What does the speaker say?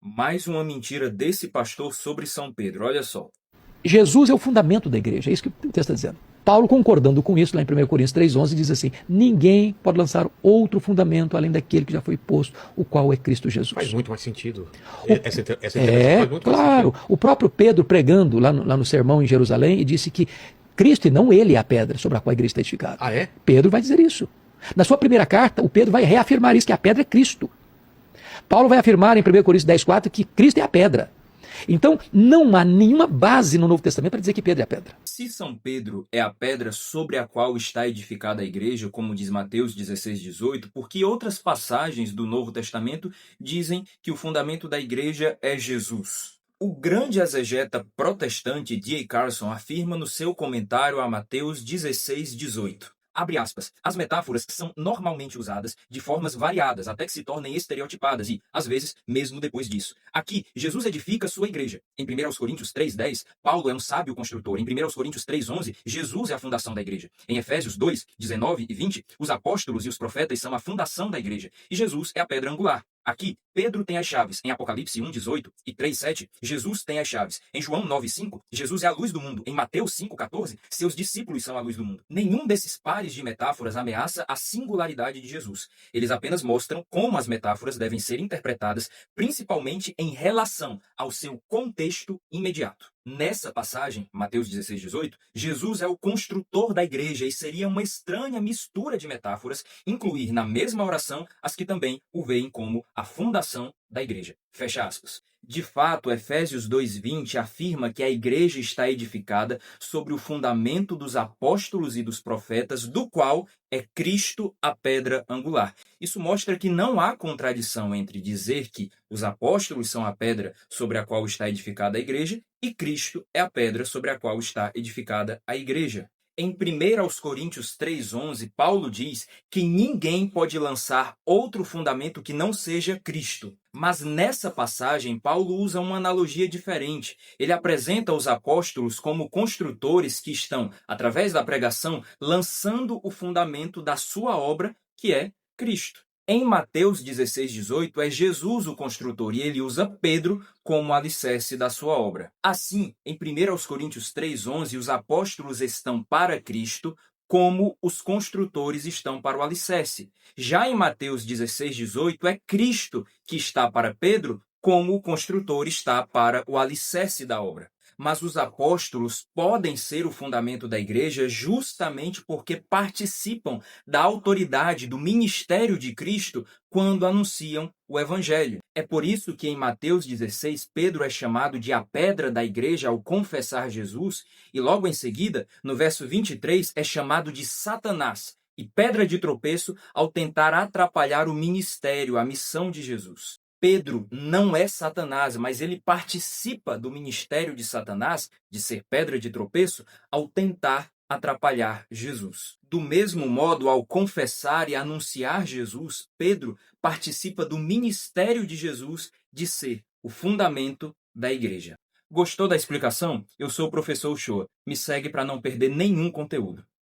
Mais uma mentira desse pastor sobre São Pedro, olha só. Jesus é o fundamento da igreja, é isso que o texto está dizendo. Paulo, concordando com isso, lá em 1 Coríntios 3,11, diz assim: ninguém pode lançar outro fundamento além daquele que já foi posto, o qual é Cristo Jesus. Faz muito mais sentido. Essa interpretação faz muito mais sentido. O próprio Pedro pregando lá no sermão em Jerusalém, e disse que Cristo e não ele é a pedra sobre a qual a igreja está edificada. Ah, é? Pedro vai dizer isso. Na sua primeira carta, o Pedro vai reafirmar isso, que a pedra é Cristo. Paulo vai afirmar em 1 Coríntios 10,4 que Cristo é a pedra. Então, não há nenhuma base no Novo Testamento para dizer que Pedro é a pedra. Se São Pedro é a pedra sobre a qual está edificada a igreja, como diz Mateus 16:18, por que outras passagens do Novo Testamento dizem que o fundamento da igreja é Jesus? O grande exegeta protestante D.A. Carson afirma no seu comentário a Mateus 16:18. Abre aspas. As metáforas são normalmente usadas de formas variadas até que se tornem estereotipadas e, às vezes, mesmo depois disso. Aqui, Jesus edifica sua igreja. Em 1 Coríntios 3:10, Paulo é um sábio construtor. Em 1 Coríntios 3:11, Jesus é a fundação da igreja. Em Efésios 2:19 e 20, os apóstolos e os profetas são a fundação da igreja. E Jesus é a pedra angular. Aqui, Pedro tem as chaves. Em Apocalipse 1:18 e 3:7, Jesus tem as chaves. Em João 9:5, Jesus é a luz do mundo. Em Mateus 5:14, seus discípulos são a luz do mundo. Nenhum desses pares de metáforas ameaça a singularidade de Jesus. Eles apenas mostram como as metáforas devem ser interpretadas, principalmente em relação ao seu contexto imediato. Nessa passagem, Mateus 16:18, Jesus é o construtor da igreja e seria uma estranha mistura de metáforas incluir na mesma oração as que também o veem como a fundação da igreja. Fecha aspas. De fato, Efésios 2:20 afirma que a igreja está edificada sobre o fundamento dos apóstolos e dos profetas, do qual é Cristo a pedra angular. Isso mostra que não há contradição entre dizer que os apóstolos são a pedra sobre a qual está edificada a igreja e Cristo é a pedra sobre a qual está edificada a igreja. Em 1 Coríntios 3:11, Paulo diz que ninguém pode lançar outro fundamento que não seja Cristo. Mas nessa passagem, Paulo usa uma analogia diferente. Ele apresenta os apóstolos como construtores que estão, através da pregação, lançando o fundamento da sua obra, que é Cristo. Em Mateus 16:18, é Jesus o construtor e ele usa Pedro como alicerce da sua obra. Assim, em 1 Coríntios 3:11, os apóstolos estão para Cristo como os construtores estão para o alicerce. Já em Mateus 16:18, é Cristo que está para Pedro como o construtor está para o alicerce da obra. Mas os apóstolos podem ser o fundamento da igreja justamente porque participam da autoridade do ministério de Cristo quando anunciam o evangelho. É por isso que em Mateus 16, Pedro é chamado de a pedra da igreja ao confessar Jesus, e logo em seguida, no verso 23, é chamado de Satanás e pedra de tropeço ao tentar atrapalhar o ministério, a missão de Jesus. Pedro não é Satanás, mas ele participa do ministério de Satanás, de ser pedra de tropeço, ao tentar atrapalhar Jesus. Do mesmo modo, ao confessar e anunciar Jesus, Pedro participa do ministério de Jesus de ser o fundamento da igreja. Gostou da explicação? Eu sou o professor Uchoa. Me segue para não perder nenhum conteúdo.